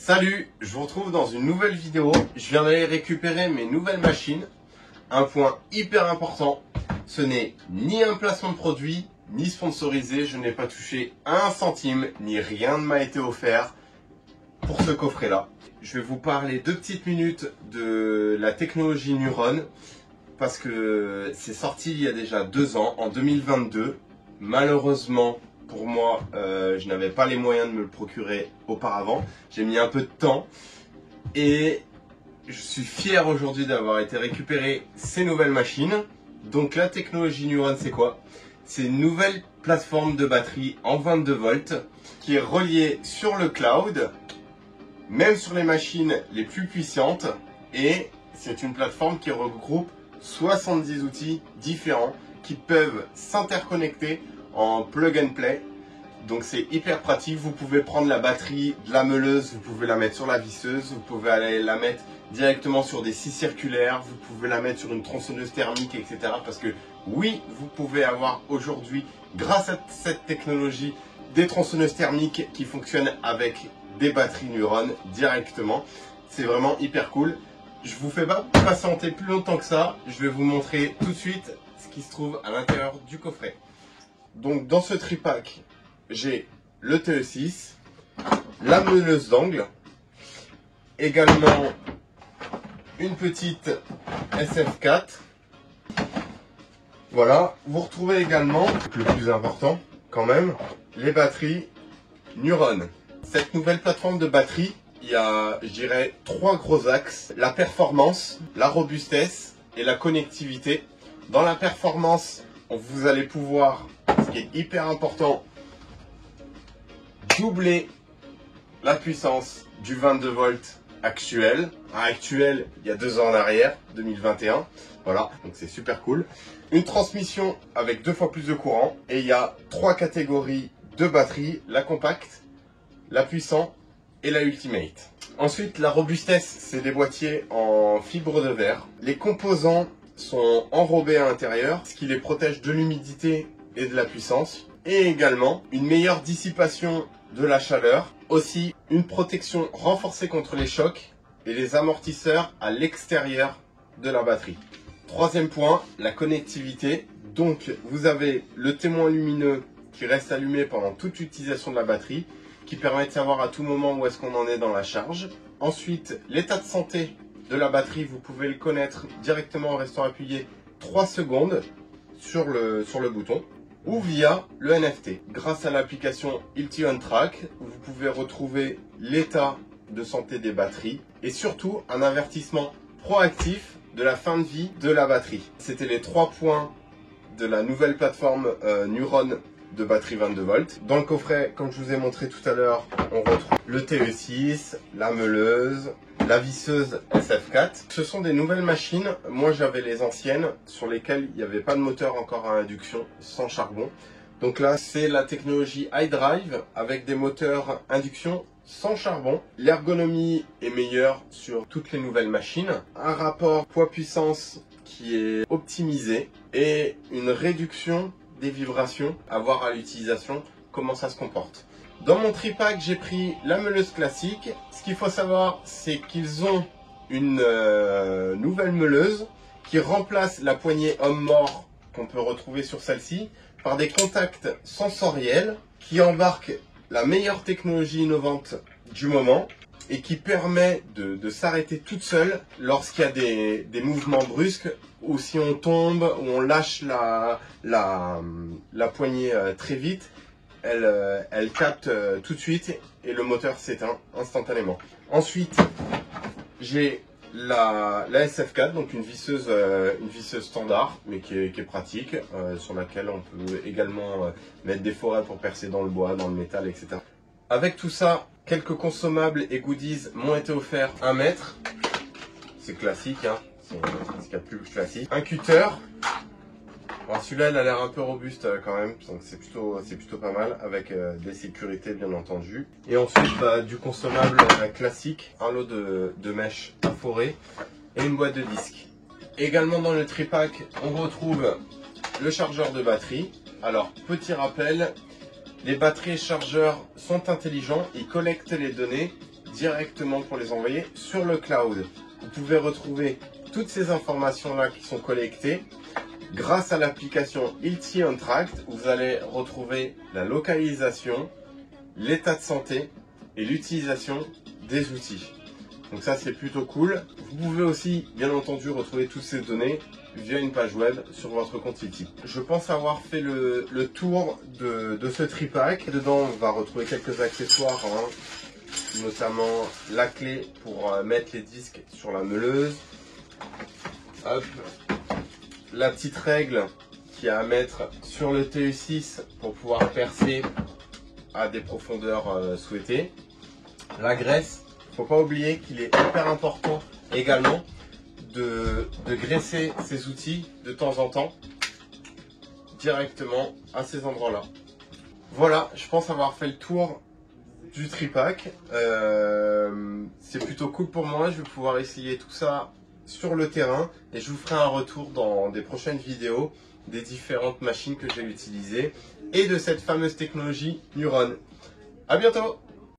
Salut, je vous retrouve dans une nouvelle vidéo. Je viens d'aller récupérer mes nouvelles machines. Un point hyper important, ce n'est ni un placement de produit, ni sponsorisé. Je n'ai pas touché un centime, ni rien ne m'a été offert pour ce coffret-là. Je vais vous parler 2 petites minutes de la technologie Neuron, parce que c'est sorti il y a déjà 2 ans, en 2022. Malheureusement, pour moi, je n'avais pas les moyens de me le procurer auparavant. J'ai mis un peu de temps et je suis fier aujourd'hui d'avoir été récupérer ces nouvelles machines. Donc la technologie Neuron, c'est quoi? C'est une nouvelle plateforme de batterie en 22 volts qui est reliée sur le cloud, même sur les machines les plus puissantes. Et c'est une plateforme qui regroupe 70 outils différents qui peuvent s'interconnecter en plug and play. Donc c'est hyper pratique. Vous pouvez prendre la batterie de la meuleuse, vous pouvez la mettre sur la visseuse, vous pouvez aller la mettre directement sur des scies circulaires, vous pouvez la mettre sur une tronçonneuse thermique, etc. Parce que oui, vous pouvez avoir aujourd'hui, grâce à cette technologie, des tronçonneuses thermiques qui fonctionnent avec des batteries Neuron directement. C'est vraiment hyper cool. Je vous fais pas patienter plus longtemps que ça. Je vais vous montrer tout de suite ce qui se trouve à l'intérieur du coffret. Donc dans ce tripack, j'ai le TE6, la meuleuse d'angle, également une petite SF4. Voilà, vous retrouvez également, le plus important quand même, les batteries Neuron. Cette nouvelle plateforme de batterie, il y a, je dirais, 3 gros axes: la performance, la robustesse et la connectivité. Dans la performance, vous allez pouvoir, ce qui est hyper important, doubler la puissance du 22 volts actuel. Actuel, il y a 2 ans en arrière, 2021. Voilà, donc c'est super cool. Une transmission avec 2 fois plus de courant. Et il y a 3 catégories de batterie: la compacte, la puissant et la ultimate. Ensuite, la robustesse, c'est des boîtiers en fibre de verre. Les composants sont enrobés à l'intérieur, ce qui les protège de l'humidité et de la puissance. Et également, une meilleure dissipation de la chaleur. Aussi, une protection renforcée contre les chocs et les amortisseurs à l'extérieur de la batterie. Troisième point, la connectivité. Donc, vous avez le témoin lumineux qui reste allumé pendant toute l'utilisation de la batterie, qui permet de savoir à tout moment où est-ce qu'on en est dans la charge. Ensuite, l'état de santé de la batterie, vous pouvez le connaître directement en restant appuyé 3 secondes sur le bouton, ou via le NFT. Grâce à l'application UltiOnTrack, vous pouvez retrouver l'état de santé des batteries et surtout un avertissement proactif de la fin de vie de la batterie. C'était les 3 points de la nouvelle plateforme Neuron de batterie 22 volts. Dans le coffret, comme je vous ai montré tout à l'heure, on retrouve le TE6, la meuleuse, la visseuse SF4. Ce sont des nouvelles machines. Moi, j'avais les anciennes sur lesquelles il n'y avait pas de moteur encore à induction, sans charbon. Donc là, c'est la technologie iDrive avec des moteurs induction sans charbon. L'ergonomie est meilleure sur toutes les nouvelles machines. Un rapport poids-puissance qui est optimisé et une réduction des vibrations à voir à l'utilisation, comment ça se comporte. Dans mon tripack, j'ai pris la meuleuse classique. Ce qu'il faut savoir, c'est qu'ils ont une nouvelle meuleuse qui remplace la poignée homme-mort qu'on peut retrouver sur celle-ci par des contacts sensoriels qui embarquent la meilleure technologie innovante du moment et qui permet de s'arrêter toute seule lorsqu'il y a des mouvements brusques, ou si on tombe, ou on lâche la poignée très vite, elle capte tout de suite et le moteur s'éteint instantanément. Ensuite, j'ai la SF4, donc une visseuse standard, mais qui est pratique, sur laquelle on peut également mettre des forêts pour percer dans le bois, dans le métal, etc. Avec tout ça, quelques consommables et goodies m'ont été offerts. 1 mètre, c'est classique, hein, c'est ce qu'il y a de plus classique. Un cutter. Celui-là, il a l'air un peu robuste quand même, donc c'est plutôt pas mal, avec des sécurités bien entendu. Et ensuite, du consommable classique, un lot de mèches perforées et une boîte de disques. Également dans le tripack, on retrouve le chargeur de batterie. Alors, petit rappel, les batteries et chargeurs sont intelligents, ils collectent les données directement pour les envoyer sur le cloud. Vous pouvez retrouver toutes ces informations-là qui sont collectées grâce à l'application Hilti On Track, où vous allez retrouver la localisation, l'état de santé et l'utilisation des outils. Donc ça, c'est plutôt cool. Vous pouvez aussi, bien entendu, retrouver toutes ces données via une page web sur votre compte Hilti. Je pense avoir fait le tour de ce tripack. Dedans, on va retrouver quelques accessoires, notamment la clé pour mettre les disques sur la meuleuse. Hop. La petite règle qu'il y a à mettre sur le TU6 pour pouvoir percer à des profondeurs souhaitées. La graisse, il ne faut pas oublier qu'il est hyper important également de graisser ces outils de temps en temps directement à ces endroits-là. Voilà, je pense avoir fait le tour du tripack. C'est plutôt cool pour moi, je vais pouvoir essayer tout ça sur le terrain et je vous ferai un retour dans des prochaines vidéos des différentes machines que j'ai utilisées et de cette fameuse technologie Neuron. À bientôt!